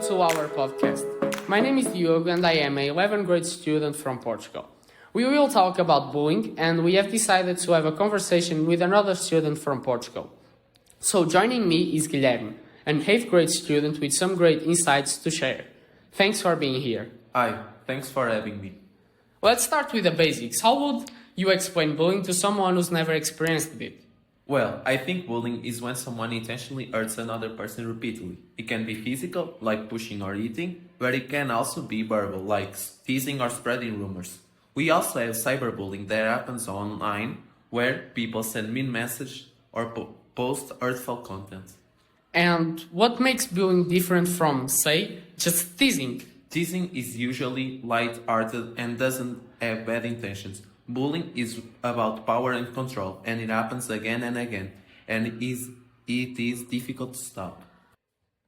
to our podcast. My name is Diogo and I am a 11th grade student from Portugal. We will talk about bullying and we have decided to have a conversation with another student from Portugal. So joining me is Guilherme, an 8th grade student with some great insights to share. Thanks for being here. Hi, thanks for having me. Let's start with the basics. How would you explain bullying to someone who's never experienced it? Well, I think bullying is when someone intentionally hurts another person repeatedly. It can be physical, like pushing or hitting, but it can also be verbal, like teasing or spreading rumors. We also have cyberbullying that happens online, where people send mean messages or post hurtful content. And what makes bullying different from, say, just teasing? Teasing is usually light-hearted and doesn't have bad intentions. Bullying is about power and control, and it happens again and again, and it is difficult to stop.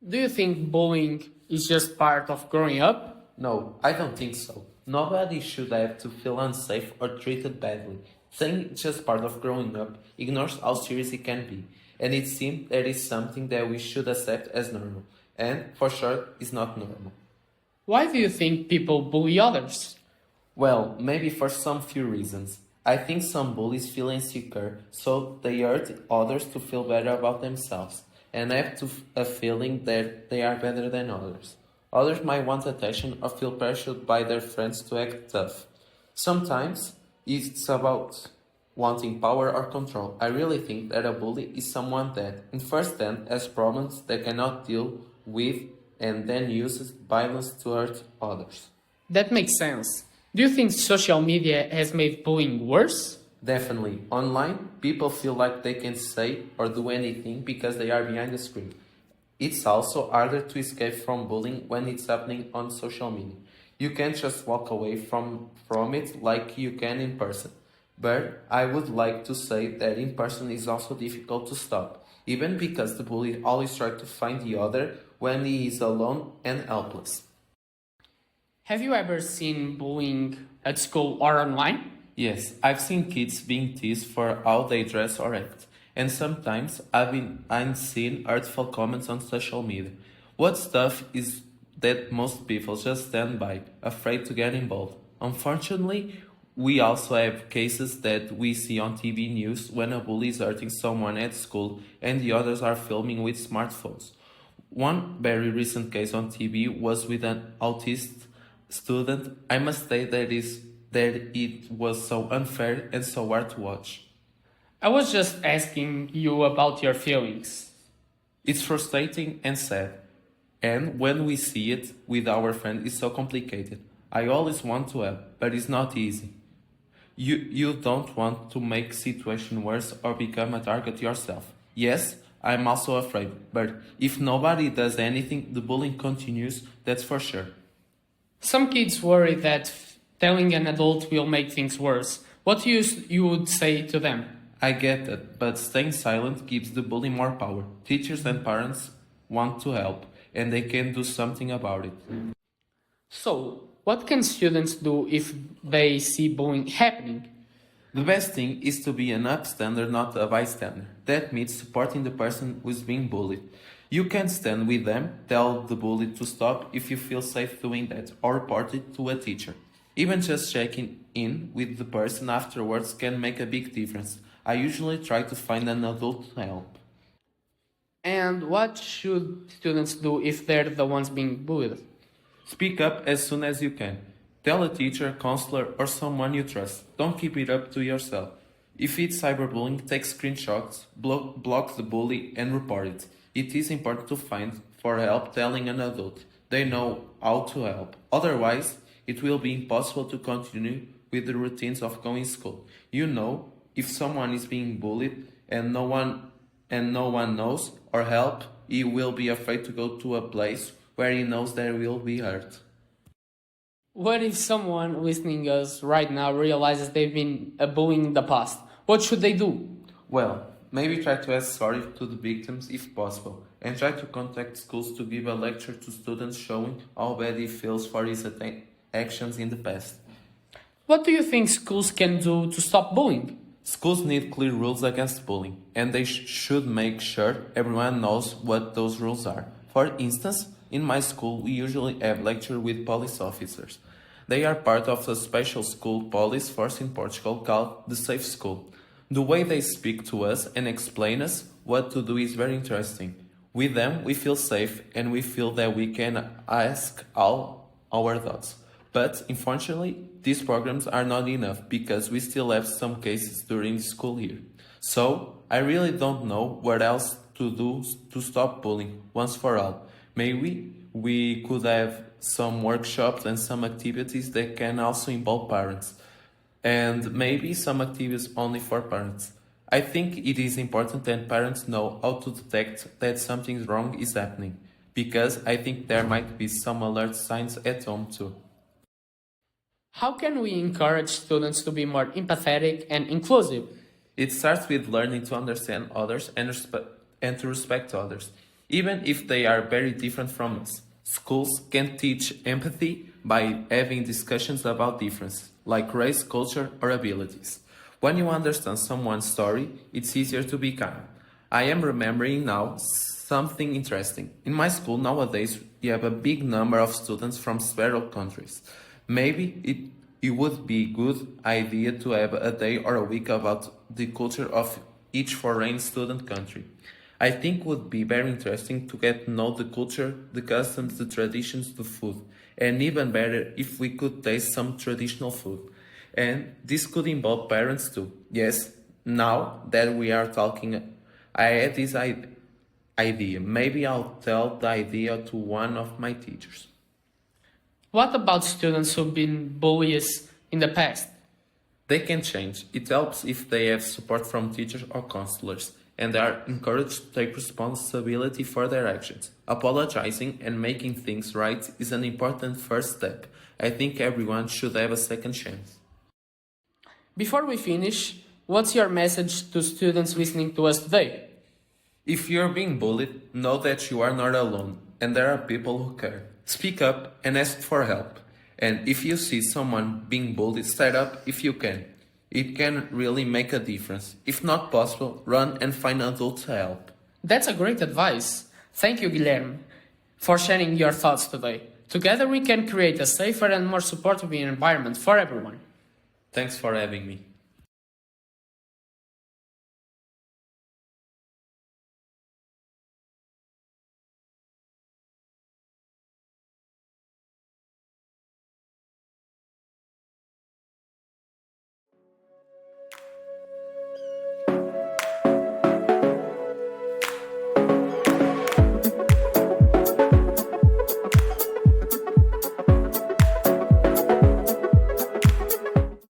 Do you think bullying is just part of growing up? No, I don't think so. Nobody should have to feel unsafe or treated badly. Saying it's just part of growing up ignores how serious it can be, and it seems that is something that we should accept as normal, and for sure is not normal. Why do you think people bully others? Well, maybe for some few reasons. I think some bullies feel insecure, so they hurt others to feel better about themselves and have a feeling that they are better than others. Others might want attention or feel pressured by their friends to act tough. Sometimes it's about wanting power or control. I really think that a bully is someone that, in first hand, has problems they cannot deal with and then uses violence to hurt others. That makes sense. Do you think social media has made bullying worse? Definitely. Online, people feel like they can say or do anything because they are behind the screen. It's also harder to escape from bullying when it's happening on social media. You can't just walk away from it like you can in person. But I would like to say that in person is also difficult to stop, even because the bully always tries to find the other when he is alone and helpless. Have you ever seen bullying at school or online? Yes, I've seen kids being teased for how they dress or act, and sometimes I've seen hurtful comments on social media. What's tough is that most people just stand by, afraid to get involved. Unfortunately, we also have cases that we see on TV news when a bully is hurting someone at school and the others are filming with smartphones. One very recent case on TV was with an autist student. I must say that it was so unfair and so hard to watch. I was just asking you about your feelings. It's frustrating and sad. And when we see it with our friend, it's so complicated. I always want to help, but it's not easy. You don't want to make situation worse or become a target yourself. Yes, I'm also afraid, but if nobody does anything, the bullying continues, that's for sure. Some kids worry that telling an adult will make things worse. What you would say to them? I get that, but staying silent gives the bully more power. Teachers and parents want to help, and they can do something about it. So, what can students do if they see bullying happening? The best thing is to be an upstander, not a bystander. That means supporting the person who is being bullied. You can stand with them, tell the bully to stop if you feel safe doing that, or report it to a teacher. Even just checking in with the person afterwards can make a big difference. I usually try to find an adult to help. And what should students do if they're the ones being bullied? Speak up as soon as you can. Tell a teacher, counselor, or someone you trust. Don't keep it up to yourself. If it's cyberbullying, take screenshots, block the bully, and report it. It is important to find for help telling an adult. They know how to help. Otherwise, it will be impossible to continue with the routines of going to school. You know, if someone is being bullied and no one knows or help, he will be afraid to go to a place where he knows there will be hurt. What if someone listening us right now realizes they've been a bully in the past? What should they do? Well, maybe try to ask sorry to the victims if possible, and try to contact schools to give a lecture to students showing how bad he feels for his actions in the past. What do you think schools can do to stop bullying? Schools need clear rules against bullying, and they should make sure everyone knows what those rules are. For instance, In my school, we usually have lecture with police officers. They are part of a special school police force in Portugal called the Safe School. The way they speak to us and explain us what to do is very interesting. With them, we feel safe and we feel that we can ask all our thoughts. But unfortunately, these programs are not enough because we still have some cases during the school year. So, I really don't know what else to do to stop bullying once for all. Maybe we could have some workshops and some activities that can also involve parents. And maybe some activities only for parents. I think it is important that parents know how to detect that something wrong is happening, because I think there might be some alert signs at home too. How can we encourage students to be more empathetic and inclusive? It starts with learning to understand others and to respect others, even if they are very different from us. Schools can teach empathy by having discussions about differences, like race, culture, or abilities. When you understand someone's story, it's easier to be kind. I am remembering now something interesting. In my school nowadays, we have a big number of students from several countries. Maybe it would be a good idea to have a day or a week about the culture of each foreign student country. I think would be very interesting to get to know the culture, the customs, the traditions, the food, and even better if we could taste some traditional food. And this could involve parents too. Yes, now that we are talking, I had this idea. Maybe I'll tell the idea to one of my teachers. What about students who've been bullies in the past? They can change. It helps if they have support from teachers or counselors, and they are encouraged to take responsibility for their actions. Apologizing and making things right is an important first step. I think everyone should have a second chance. Before we finish, what's your message to students listening to us today? If you're being bullied, know that you are not alone, and there are people who care. Speak up and ask for help. And if you see someone being bullied, stand up if you can. It can really make a difference. If not possible, run and find adults to help. That's a great advice. Thank you, Guilherme, for sharing your thoughts today. Together we can create a safer and more supportive environment for everyone. Thanks for having me.